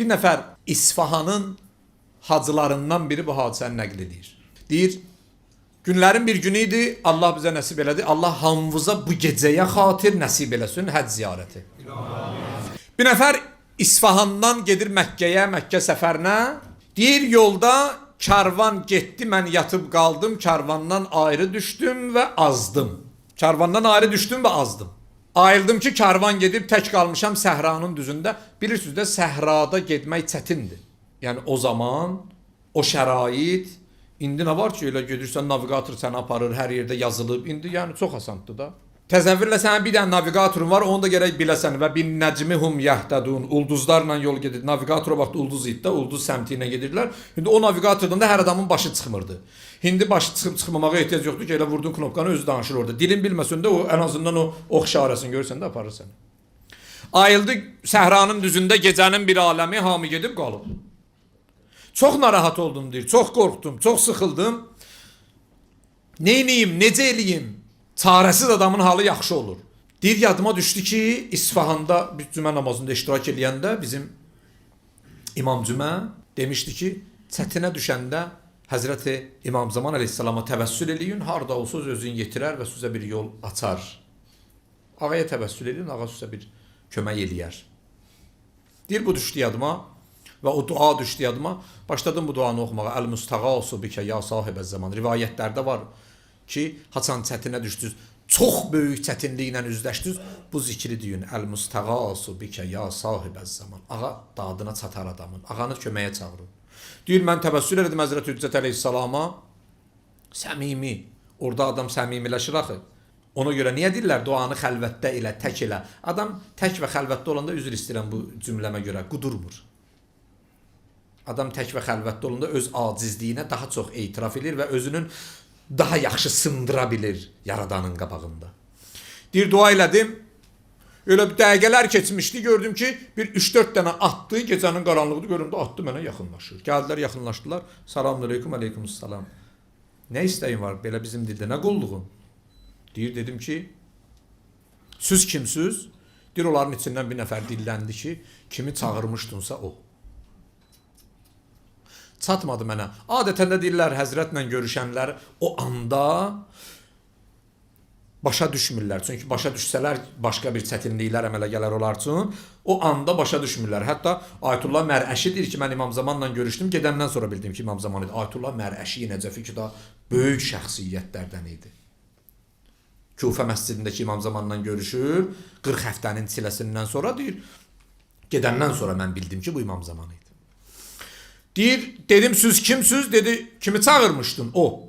Bir nəfər İsfahanın hacılarından biri bu hadisəni nəql edir. Deyir, günlərin bir günü idi, Allah bizə nəsib elədi. Allah hamımıza bu gecəyə xatir nəsib eləsin həcc ziyarəti. Bir nəfər İsfahandan gedir Məkkəyə, Məkkə səfərinə. Deyir, yolda karvan getdi, mən yatıb qaldım, karvandan ayrı düşdüm və azdım. Karvandan ayrı düşdüm və azdım. Ayıldım ki, karvan gedib tək qalmışam səhranın düzündə. Bilirsiniz də, səhrada getmək çətindir. Yəni o zaman, o şərait, indi nə var ki, elə gedirsən, navigator səni aparır, hər yerdə yazılıb. İndi yəni çox asandır da. Təzəvvürlə sənin bir dənə navigatorun var, onu da gərək biləsən. Və bin nəcmihum yahtadun, ulduzlarla yol gedir. Navigatora vaxt ulduz idi də, ulduz səmti ilə gedirlər. İndi o navigatordan da hər adamın başı çıxmırdı. İndi başı çıxıb çıxmamağa ehtiyac yoxdur ki, elə vurdun knopkanı, özü danışır orada. Dilin bilməsən də o, ən azından o ox işarəsini görsən də aparır səni. Ayıldı səhranın düzündə gecənin bir aləmi, hamı gedib qalıb. Çox narahat oldum deyir, çox qorxdum, çox sıxıldım. Neyniyim, necə eləyim? Çarəsiz adamın halı yaxşı olur. Deyir, yadıma düşdü ki, İsfahanda bir cümə namazında iştirak eləyəndə bizim İmam Cümə demişdi ki, çətinə düşəndə Həzrəti İmam Zaman əleyhissalama təvəssül eləyin, harda olsa özünü yetirər və sizə bir yol açar. Ağaya təvəssül eləyin, ağa sizə bir kömək eləyər. Deyir, bu düşdü yadıma və o dua düşdü yadıma. Başladım bu duanı oxumağa. Əl-müstəğasu bikə ya sahibə zaman. Rivayətlərdə var ki, haçan çətinə düşdünüz, çox böyük çətinliklə üzləşdiniz, bu zikri deyin. Əl-müstəğasu bikə ya sahibə zaman. Ağa dadına çatar adamın. Ağanı köməyə çağırın. Deyir, mən təvəssül elədim Həzrəti Hüccət əleyhissalama. Səmimi. Orada adam səmimiləşir axı. Ona görə niyə deyirlər duanı xəlvətdə elə, tək elə. Adam tək və xəlvətdə olanda üzr istəyirəm bu cümləmə görə, qudurmur. Adam tək və xəlvətdə olanda öz acizliyinə daha çox etiraf edir və özünün daha yaxşı sındıra bilir Yaradanın qabağında. Deyir, dua elədim. Öyle bir dəqiqələr keçmişdi, gördüm ki, bir 3-4 dənə atdı, gecənin qaranlığıdır, göründü, atdı mənə yaxınlaşır. Gəldilər, yaxınlaşdılar. Salamünaleyküm, aleykümüssalam. Nə istəyin var belə bizim dildə, nə qulluğun? Deyir, dedim ki, siz kimsiz? Deyir, onların içindən bir nəfər dilləndi ki, kimi çağırmışdınsa o. Çatmadı mənə. Adətən də deyirlər, həzrətlə görüşənlər o anda başa düşmürlər. Çünki başa düşsələr başqa bir çətinliklər əmələ gələr olar üçün. O anda başa düşmürlər. Hətta Ayətullah Mərəşi deyir ki, mən İmam Zamanla görüşdüm. Gedəndən sonra bildim ki, İmam Zaman idi. Ayətullah Mərəşi Nəcəfi ki, da böyük şəxsiyyətlərdən idi. Kufə məscidindəki İmam Zamanla görüşür. 40 həftənin çiləsindən sonra deyir, gedəndən sonra mən bildim ki, bu İmam Zaman idi. Deyir, dedim, siz kimsiz? Dedi, kimi çağırmışdın? O.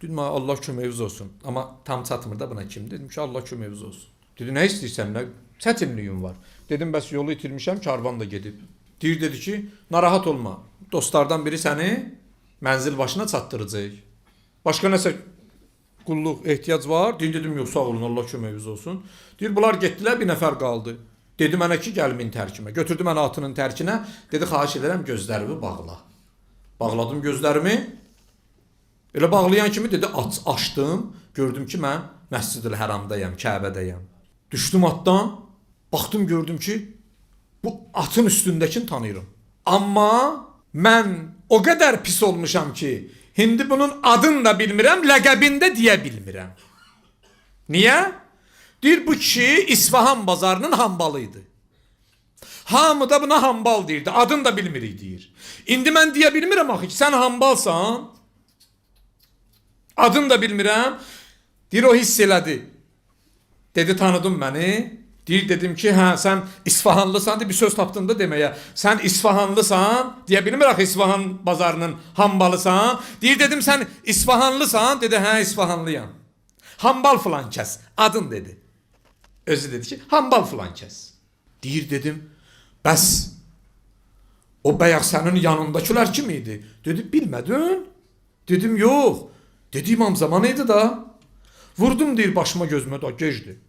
Dedim, Allah köməyiniz olsun. Amma tam çatmır da buna kim? Dedim ki, Allah köməyiniz olsun. Dedi, nə istəyirsən, nə çətinliyim var? Dedim, bəs yolu itirmişəm, karvan da gedib. Deyir, dedi ki, narahat olma. Dostlardan biri səni mənzil başına çatdıracaq. Başqa nəsə qulluq ehtiyac var? Deyir, dedim, yox, sağ olun, Allah köməyiniz olsun. Deyir, bunlar getdilər, bir nəfər qaldı. Dedi mənə ki, gəlmin tərkimə. Götürdü mənə atının tərkinə. Dedi, xahiş edirəm, gözlərimi bağla. Bağladım gözlərimi. Elə bağlayan kimi dedi, açdım. Gördüm ki, mən Məscid-ül Həramdayam, Kəbədəyəm. Düşdüm atdan. Baxdım, gördüm ki, bu atın üstündəkini tanıyırım. Amma mən o qədər pis olmuşam ki, indi bunun adını da bilmirəm, ləqəbini də deyə bilmirəm. Niyə? Deyir, bu kişi İsfahan bazarının hambalıydı. Hamı da buna hambal deyirdi. Adını da bilmirik deyir. İndi mən deyə bilmirəm axı ki, sən hambalsan. Adını da bilmirəm. Deyir, o hiss elədi. Dedi, tanıdın məni. Deyir, dedim ki, hə, sən İsfahanlısan. Bir söz tapdın da deməyə. Sən İsfahanlısan. Deyə bilmir axı İsfahan bazarının hambalısan. Deyir, dedim, sən İsfahanlısan. Dedi, hə, İsfahanlıyam. Hambal filan kəs. Adın dedi. Özü dedi ki, hambal filan kəs. Deyir, dedim, bəs o bəyək sənin yanındakılar kim idi? Dedi, bilmədin? Dedim, yox. Dedi, İmam Zaman idi da. Vurdum, deyir, başıma gözümə da gecdi.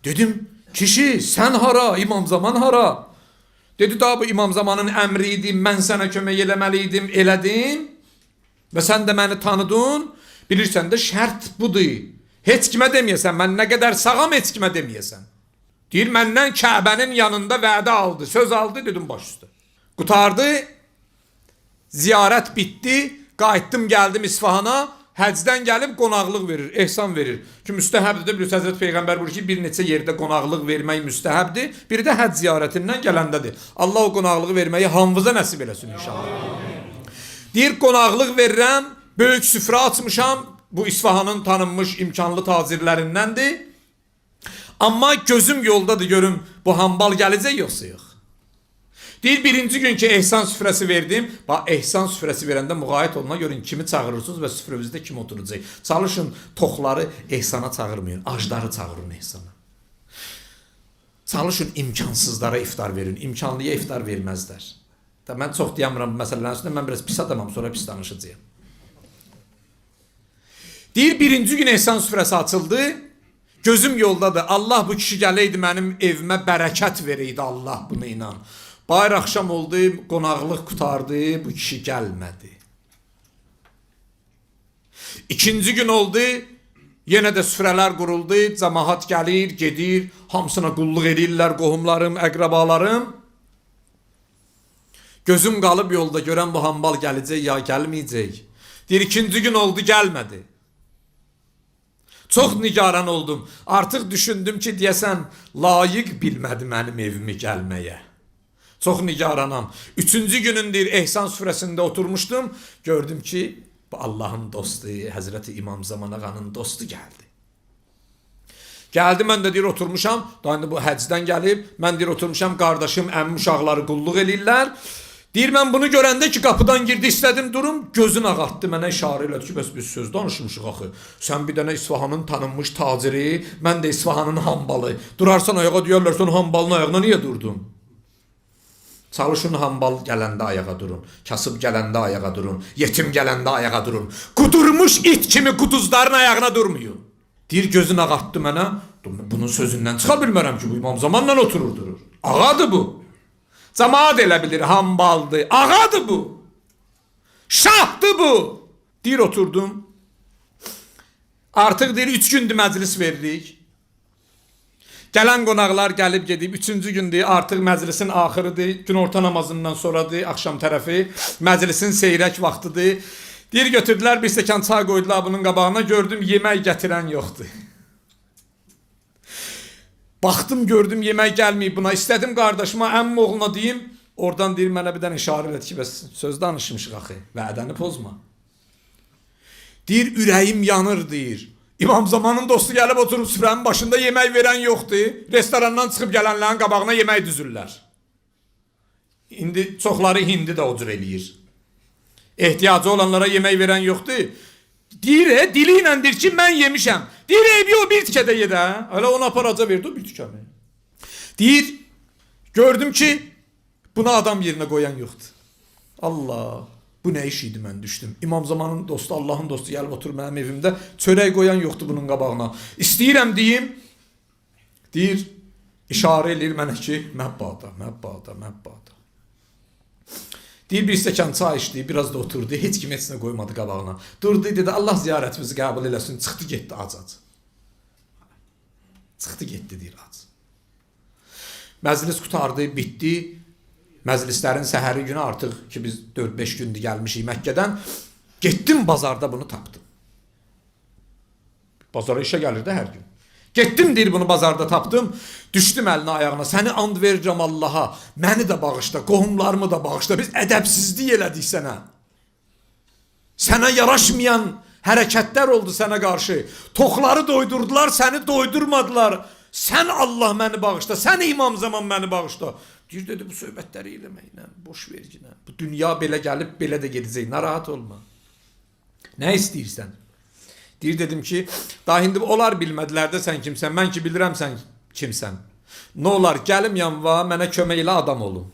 Dedim, kişi, sən hara, İmam Zaman hara? Dedi, da bu İmam Zamanın əmri idi, mən sənə kömək eləməliydim, elədim. Və sən də məni tanıdın. Bilirsən də şərt budur. Heç kimə deməyəsən, mən nə qədər sağam, heç kimə deməyəsən. Deyir, məndən Kəbənin yanında vədə aldı, söz aldı, dedim, baş üstə. Qurtardı. Ziyarət bitdi. Qayıtdım, gəldim İsfahana. Həcdən gəlib qonaqlıq verir, ehsan verir. Ki müstəhəbdir də, bilirsiniz Həzrət Peyğəmbər buyurur ki, bir neçə yerdə qonaqlıq vermək müstəhəbdir. Biri də həcc ziyarətindən gələndədir. Allah o qonaqlığı verməyi hamımıza nəsib eləsin inşallah. Deyir, qonaqlıq verirəm, böyük süfrə açmışam. Bu İsfahanın tanınmış imkanlı tacirlərindəndir. Amma gözüm yoldadır, görüm bu hambal gələcək yoxsa yox. Deyir, birinci gün ki ehsan süfrəsi verdim. Bax, ehsan süfrəsi verəndə müğayət oluna görün kimi çağırırsınız və süfrəvizdə kim oturacaq. Çalışın, toxları ehsana çağırmayın, acları çağırın ehsana. Çalışın, imkansızlara iftar verin, imkanlıya iftar verməzlər. Mən çox deyəmirəm bu məsələlərin üstündə, mən biraz pis adamam, sonra pis danışacağım. Deyir, birinci gün ehsan süfrəsi açıldı. Gözüm yoldadır. Allah bu kişi gələydi mənim evimə bərəkət verəydi, Allah bunu inan. Bayır axşam oldu, qonaqlıq qutardı, bu kişi gəlmədi. İkinci gün oldu, yenə də süfrələr quruldu, cəmaat gəlir, gedir, hamısına qulluq edirlər, qohumlarım, əqrabalarım. Gözüm qalıb yolda, görən bu hambal gələcək ya gəlməyəcək. Deyir, ikinci gün oldu, gəlmədi. Çox nigaran oldum. Artıq düşündüm ki, deyəsən, layiq bilmədi mənim evimi gəlməyə. Çox nigaranam. Üçüncü günün deyir, ehsan süfrəsində oturmuşdum. Gördüm ki, bu Allahın dostu, Həzrəti İmam Zaman Ağanın dostu gəldi. Gəldi, mən də deyir, oturmuşam. Daha indi bu həcdən gəlib. Mən deyir, oturmuşam, qardaşım, əmim uşaqları qulluq eləyirlər. Deyir, mən bunu görəndə ki, qapıdan girdi, istədim durum. Gözün ağatdı, mənə işarə elədi ki, bəs biz söz danışmışıq axı. Sən bir dənə İsfahanın tanınmış taciri, mən də İsfahanın hambalı. Durarsan ayağa, deyərlər, sən hambalın ayağına niyə durdun? Çalışın, hambal gələndə ayağa durun. Kasıb gələndə ayağa durun. Yetim gələndə ayağa durun. Qudurmuş it kimi quduzların ayağına durmayın. Deyir, gözün ağatdı mənə. Bunun sözündən çıxa bilmərəm ki, bu İmam Zamanla oturur durur. Ağadır bu. Camaat elə bilir, hambaldır. Ağadır bu. Şahdır bu. Deyir, oturdum. Artıq deyir, 3 gündür məclis veririk. Gələn qonaqlar gəlib gedib, 3-cü gündür, artıq məclisin axırıdır, günorta namazından sonradır, axşam tərəfi, məclisin seyrək vaxtıdır. Deyir, götürdülər, bir stəkan çay qoydular bunun qabağına, gördüm, yemək gətirən yoxdur. Baxdım, gördüm, yemək gəlməyib buna, istədim qardaşıma, əmmim oğluna deyim, oradan deyir, mənə bir dənə işarə elədi ki, bəs söz danışmışıq axı, vədəni pozma. Deyir, ürəyim yanır, deyir. İmam Zamanın dostu gəlib oturub süfrənin başında yemək verən yoxdur. Restorandan çıxıb gələnlərin qabağına yemək düzürlər. İndi çoxları hindi də o cür eləyir. Ehtiyacı olanlara yemək verən yoxdur. Deyir, dili ilə deyir ki, mən yemişəm. Deyir, o bir tikə də yedə. Hələ ona paraca verdi, o bir tikə mi? Deyir, gördüm ki, buna adam yerinə qoyan yoxdur. Allah. Bu nə iş idi, mən düşdüm. İmam Zamanın dostu, Allahın dostu gəlib oturur mənim evimdə. Çörək qoyan yoxdur bunun qabağına. İstəyirəm deyim. Deyir, işarə eləyir mənə ki, məbbada, məbbada, məbbada. Deyir, bir stəkan çay içdi, biraz da oturdu. Heç kim heç nə qoymadı qabağına. Durdu, dedi, Allah ziyarətimizi qəbul eləsin. Çıxdı, getdi, ac. Çıxdı, getdi, deyir, ac. Məclis qutardı, bitdi. Məclislərin səhəri günü artıq ki, biz 4-5 gündür gəlmişik Məkkədən. Getdim, bazarda bunu tapdım. Bazara işə gəlir də hər gün. Getdim, deyir, bunu bazarda tapdım. Düşdüm əlinə ayağına. Səni and verirəm Allaha. Məni də bağışla, qohumlarımı da bağışla. Biz ədəbsizlik elədik sənə. Sənə yaraşmayan hərəkətlər oldu sənə qarşı. Toxları doydurdular, səni doydurmadılar. Sən Allah məni bağışla, sən İmam Zaman məni bağışla. Deyir, dedi, bu söhbətləri eləməklə, boş verginə. Bu dünya belə gəlib, belə də gedəcək, narahat olma. Nə istəyirsən? Deyir, dedim ki, daha indi onlar bilmədilər də sən kimsən, mən ki bilirəm sən kimsən. Nə olar, gəlim yanva, mənə kömək elə adam olun.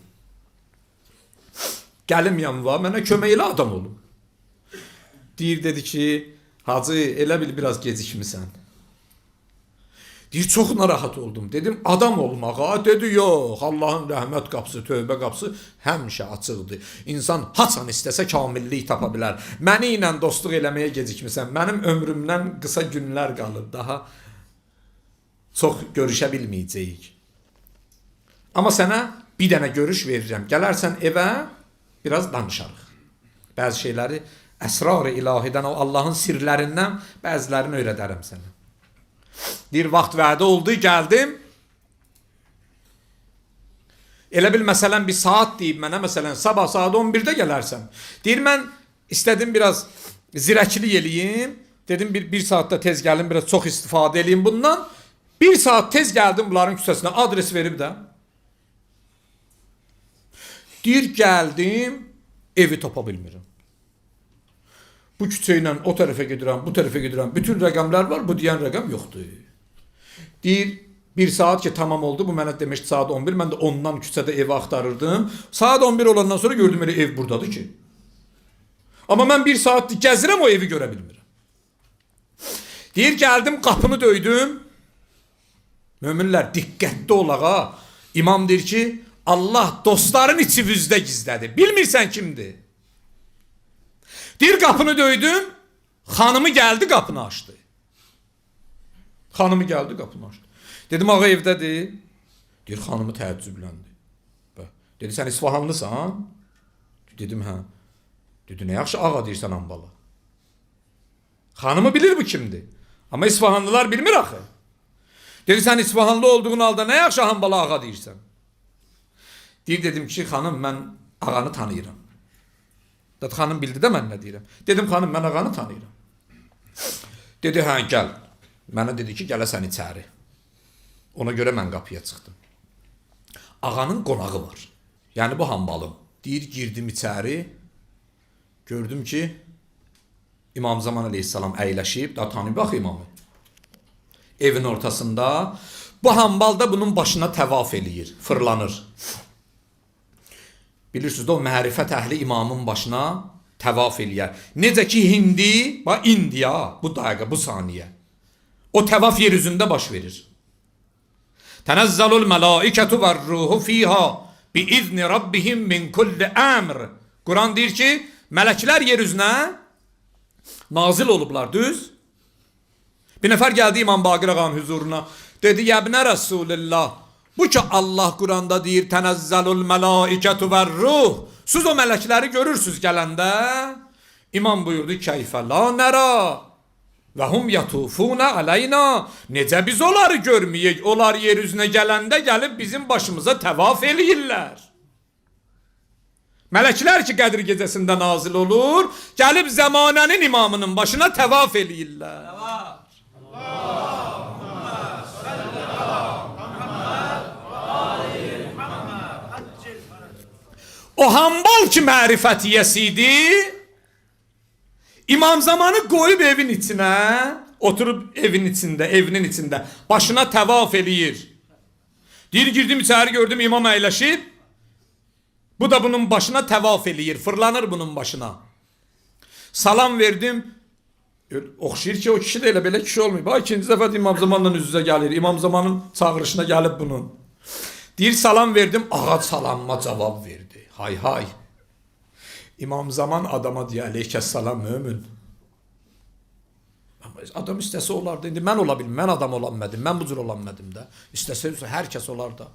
Gəlim yanva, mənə kömək elə adam olun. Deyir, dedi ki, hacı, elə bil biraz gecikmisən. Deyir, çox narahat oldum. Dedim, adam olmağa. Dedi, yox, Allahın rəhmət qapısı, tövbə qapısı həmişə açıqdır. İnsan haçan istəsə kamillik tapa bilər. Məni ilə dostluq eləməyə gecikmirsən. Mənim ömrümdən qısa günlər qalıb. Daha çox görüşə bilməyəcəyik. Amma sənə bir dənə görüş verirəm. Gələrsən evə, biraz danışarıq. Bəzi şeyləri əsrar-ı ilahidən, o Allahın sirlərindən bəzilərini öyrədərəm sənə. Deyir, vaxt vədə oldu, gəldim. Elə bil, məsələn, bir saat deyib mənə, məsələn, sabah saat 11-də gələrsən. Deyir, mən istədim biraz zirəklik eləyim. Dedim, bir saatda tez gəlim, biraz çox istifadə eləyim bundan. Bir saat tez gəldim bunların küçəsinə, adres verib də. Deyir, gəldim, evi tapa bilmirəm. Bu küçə ilə o tərəfə gedirəm, bu tərəfə gedirəm. Bütün rəqəmlər var, bu deyən rəqəm yoxdur. Deyir, bir saat ki tamam oldu, bu mənə demişdi saat 11, mən də ondan küçədə evi axtarırdım. Saat 11 olandan sonra gördüm, elə ev buradadır ki. Amma mən bir saat gəzirəm, o evi görə bilmirəm. Deyir, gəldim, qapını döydüm. Möminlər, diqqətli olağa. İmam deyir ki, Allah dostların içinizdə gizlədir. Bilmirsən kimdir? Deyir, qapını döydüm. Xanımı gəldi, qapını açdı. Xanımı gəldi, qapını açdı. Dedim, ağa evdədir. Deyir, xanımı təəccübləndi. Dedi, sən İsfahanlısan? Dedim, hə. Dedi, nə yaxşı ağa deyirsən ambala. Xanımı bilir bu kimdir. Amma İsfahanlılar bilmir axı. Dedi, sən İsfahanlı olduğun halda nə yaxşı ambala ağa deyirsən. Deyir, dedim ki, xanım, mən ağanı tanıyıram. Dedi, xanım bildi də mən nə deyirəm. Dedim, xanım, mən ağanı tanıyıram. Dedi, hə, gəl. Mənə dedi ki, gələsən içəri. Ona görə mən qapıya çıxdım. Ağanın qonağı var. Yəni bu hambalım. Deyir, girdim içəri. Gördüm ki, İmam Zaman Aleyhisselam əyləşib. Da tanıyıb bax imamı. Evin ortasında. Bu hambal da bunun başına təvaf eləyir. Fırlanır. Bilirsiniz, o mərifət əhli imamın başına təvaf eləyər. Necə ki, hindi, indiya, bu dəqiqə, bu saniyə. O təvaf yer üzündə baş verir. Tənəzzəlul mələikətü və ruhu fiyha bi-izni rabbihim min kulli əmr. Quran deyir ki, mələklər yer üzünə nazil olublar, düz. Bir nəfər gəldi İmam Baqir ağanın huzuruna. Dedi, yəbnə Rasulillah, bu ki Allah Quranda deyir, tənəzzəlul mələikətü və ruh. Siz o mələkləri görürsünüz gələndə. İmam buyurdu, keyfə la nərə. Və hum yatufuna aleyna. Necə biz onları görməyək? Onlar yer üzünə gələndə gəlib bizim başımıza təvaf eləyirlər. Mələklər ki Qədir gecəsində nazil olur, gəlib zəmanənin imamının başına təvaf eləyirlər. O hambal ki mərifətiyəsi idi, İmam Zamanı qoyub evin içinə, oturub evinin içində, başına təvaf eləyir. Deyir, girdim içəri, gördüm imam əyləşib, bu da bunun başına təvaf eləyir, fırlanır bunun başına. Salam verdim, oxşayır ki, o kişi də elə belə kişi olmayıb. İkinci dəfə İmam Zamanla üz-üzə gəlir, İmam Zamanın çağırışına gəlib bunun. Deyir, salam verdim, ağa salamıma cavab verdi. Hay hay. İmam Zaman adama deyə, aleykəssalam mömin. Adam istəsə olardı. İndi mən ola bilməm, mən adam olanmadım, mən bu cür olanmadım da. İstəsə hər kəs olar da.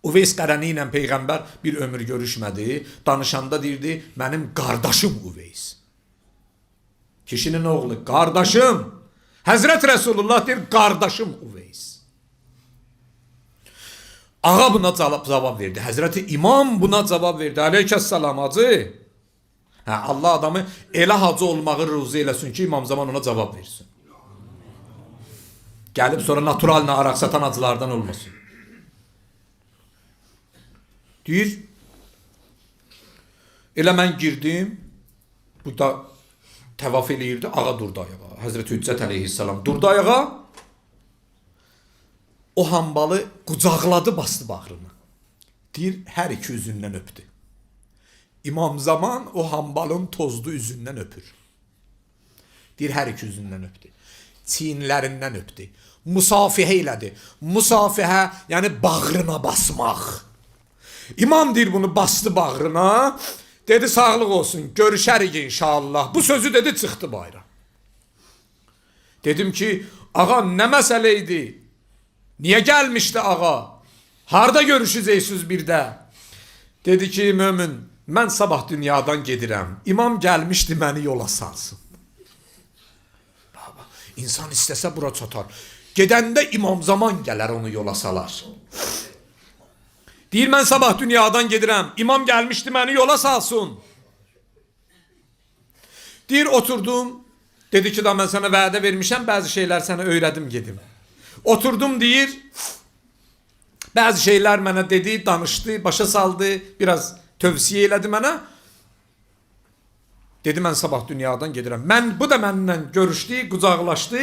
Uveys Qarəni ilə Peyğəmbər bir ömür görüşmədi. Danışanda deyirdi, mənim qardaşım Uveys. Kişinin oğlu, qardaşım. Həzrət Rəsulullah deyir, qardaşım Uveys. Ağa buna cavab verdi. Həzrəti İmam buna cavab verdi. Aleykəssalam hacı. Allah adamı elə hacı olmağı ruzu eləsin ki, İmam Zaman ona cavab versin. Gəlib sonra naturalına araq satan hacılardan olmasın. Deyir, elə mən girdim, bu da təvaf eləyirdi, ağa durdu ayağa. Həzrəti Hüccət əleyhissalam durdu ayağa. O hambalı qucaqladı, bastı bağrına. Deyir, hər iki üzündən öpdü. İmam Zaman o hambalın tozlu üzündən öpür. Deyir, hər iki üzündən öpdü. Çiyinlərindən öpdü. Musafihə elədi. Musafihə, yəni bağrına basmaq. İmam deyir, bunu bastı bağrına. Dedi, sağlıq olsun, görüşərik inşallah. Bu sözü dedi, çıxdı bayra. Dedim ki, ağa nə məsələ idi? Niyə gəlmişdi ağa? Harda görüşəcəksiniz birdə? Dedi ki, mömin, mən sabah dünyadan gedirəm. İmam gəlmişdi məni yola salsın. İnsan istəsə bura çatar. Gedəndə imam zaman gələr onu yola salar. Deyir, mən sabah dünyadan gedirəm. İmam gəlmişdi məni yola salsın. Deyir, oturdum. Dedi ki, da mən sənə vədə vermişəm, bəzi şeylər sənə öyrədim gedim. Oturdum deyir. Bəzi şeylər mənə dedi, danışdı, başa saldı, biraz tövsiyə elədi mənə. Dedi, mən sabah dünyadan gedirəm. Bu da mənimlə görüşdü, qucaqlaşdı,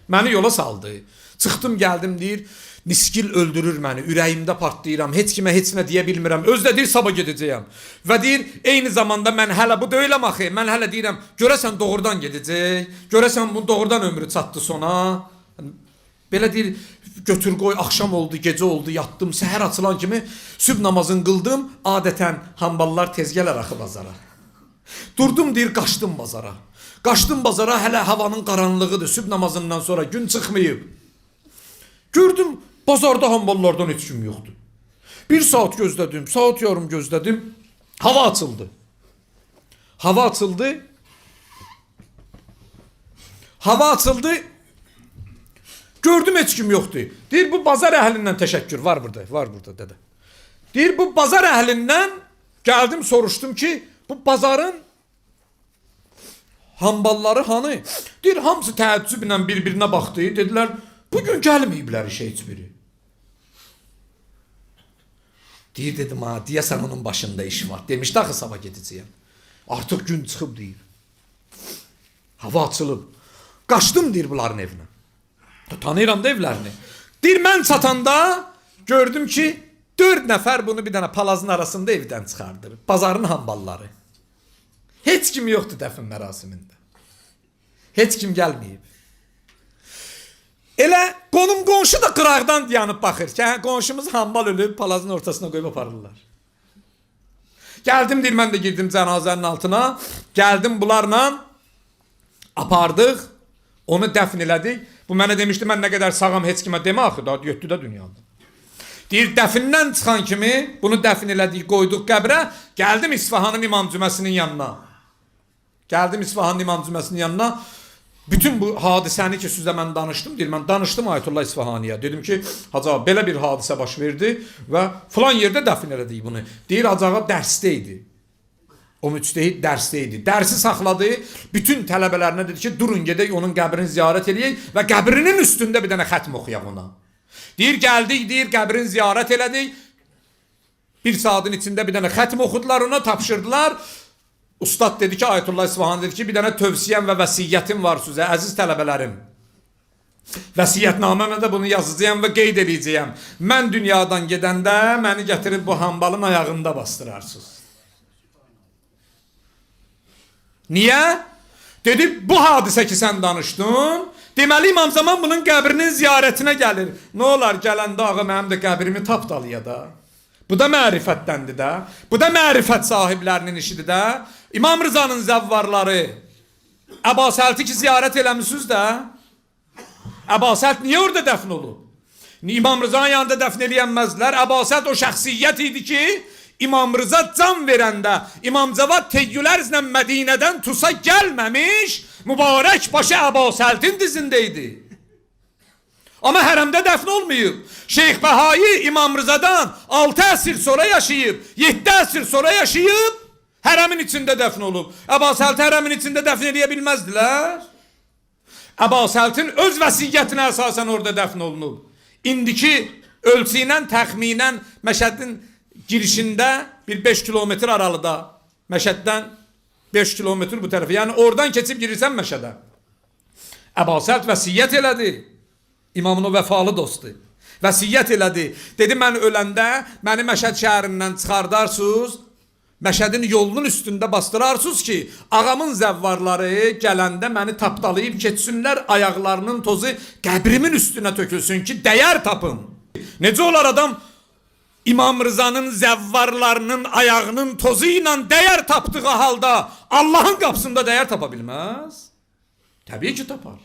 məni yola saldı. Çıxdım, gəldim, deyir, niskil öldürür məni, ürəyimdə partlayıram, heç kimə heç nə deyə bilmirəm, özdə deyir, sabah gedəcəyəm. Və deyir, eyni zamanda mən hələ bu deyiləm axı, mən hələ deyirəm, görəsən doğrudan gedəcək, görəsən bu doğrudan ömrü çatdı sona. Belə deyir, götür qoy, axşam oldu, gecə oldu, yatdım, səhər açılan kimi sübh namazını qıldım, adətən hamballar tez gələr axı bazara. Durdum deyir, qaçdım bazara. Qaçdım bazara, hələ havanın qaranlığıdır, sübh namazından sonra gün çıxmayıb. Gördüm, bazarda hamballardan heç kim yoxdur. Bir saat gözlədim, saat yarım gözlədim, hava açıldı. Hava açıldı. Hava açıldı. Gördüm heç kim yoxdur. Deyir, bu bazar əhlindən təşəkkür var burada dedi. Deyir, bu bazar əhlindən gəldim, soruşdum ki, bu bazarın hambalları hanı? Deyir, hamısı təəccüblə bir-birinə baxdı. Dedilər, bugün gəlməyiblər işə heç biri. Deyir, dedim, ha, deyəsən onun başında işi var. Demişdi, axı sabah gedəcəyəm. Artıq gün çıxıb deyir. Hava açılıb. Qaçdım deyir bunların evinə. Tanıyıram da evlərini. Deyir, mən çatanda gördüm ki, 4 nəfər bunu bir dənə palazın arasında evdən çıxardır. Bazarın hambalları. Heç kim yoxdur dəfn mərasimində. Heç kim gəlməyib. Elə qonum qonşu da qıraqdan yanıb baxır ki, qonşumuz hambal ölüb, palazın ortasına qoyub aparırlar. Gəldim deyir, mən də girdim cənazənin altına. Gəldim bunlarla apardıq. Onu dəfn elədik. Bu mənə demişdi, mən nə qədər sağam heç kimə demə axı, daha yötdü də dünyada. Deyir, dəfindən çıxan kimi bunu dəfn elədik, qoyduq qəbrə. Gəldim İsfahanın İmam Cüməsinin yanına. Gəldim İsfahanın İmam Cüməsinin yanına. Bütün bu hadisəni ki, sizə mən danışdım, deyir, mən danışdım Ayətullah İsfahaniyə. Dedim ki, Hacı ağa, belə bir hadisə baş verdi və filan yerdə dəfn elədik bunu. Deyir, Hacı ağa dərsdə idi. O müctehid dərsdə idi. Dərsi saxladı, bütün tələbələrinə dedi ki, durun gedək, onun qəbrini ziyarət eləyək və qəbrinin üstündə bir dənə xətm oxuyaq ona. Deyir, gəldik, deyir, qəbrini ziyarət elədik. Bir saatın içində bir dənə xətm oxudular ona, tapşırdılar. Ustad dedi ki, Ayətullah İsfahan dedi ki, bir dənə tövsiyəm və vəsiyyətim var sizə, əziz tələbələrim. Vəsiyyətnaməmə də bunu yazacağım və qeyd edəcəyəm. Mən dünyadan gedəndə məni gətirib bu hambalın ayağında bastırarsınız. Niyə? Dedi, bu hadisə ki sən danışdın, deməli İmam Zaman bunun qəbrinin ziyarətinə gəlir. Nə olar gələndə ağa mənim də qəbrimi tapdalıya da. Bu da mərifətdəndir də. Bu da mərifət sahiblərinin işidir də. İmam Rızanın zəvvarları Əbasəlti ki ziyarət eləmişsiniz də. Əbasəlt niyə orada dəfn olub? İmam Rızanın yanında dəfn eləyənməzdilər. Əbasəlt o şəxsiyyət idi ki, İmam Rıza can verəndə İmam Cavad teyyülərzlə Mədinədən Tusa gəlməmiş, mübarək başı Əbasəltin dizində idi. Amma hərəmdə dəfn olmayıb. Şeyx Bəhayi İmam Rızadan 6 əsr sonra yaşayıb, 7 əsr sonra yaşayıb, hərəmin içində dəfn olub. Əbasəlti hərəmin içində dəfn edə bilməzdilər. Əbasəltin öz vəsiyyətinə əsasən orada dəfn olunub. İndiki ölçü ilə təxminən Məşəddin girişində bir 5 kilometr aralıda, Məşəddən 5 kilometr bu tərəfə, yəni oradan keçib girirsən Məşədə. Əbasəlt vəsiyyət elədi. İmamın o vəfalı dostu. Vəsiyyət elədi. Dedi, mən öləndə məni Məşəd şəhərindən çıxardarsınız, Məşədin yolunun üstündə bastırarsınız ki, ağamın zəvvarları gələndə məni tapdalayıb keçsinlər, ayaqlarının tozu qəbrimin üstünə tökülsün ki, dəyər tapın. Necə olar adam İmam Rızanın zəvvarlarının ayağının tozu ilə dəyər tapdığı halda Allahın qapısında dəyər tapa bilməz? Təbii ki tapar.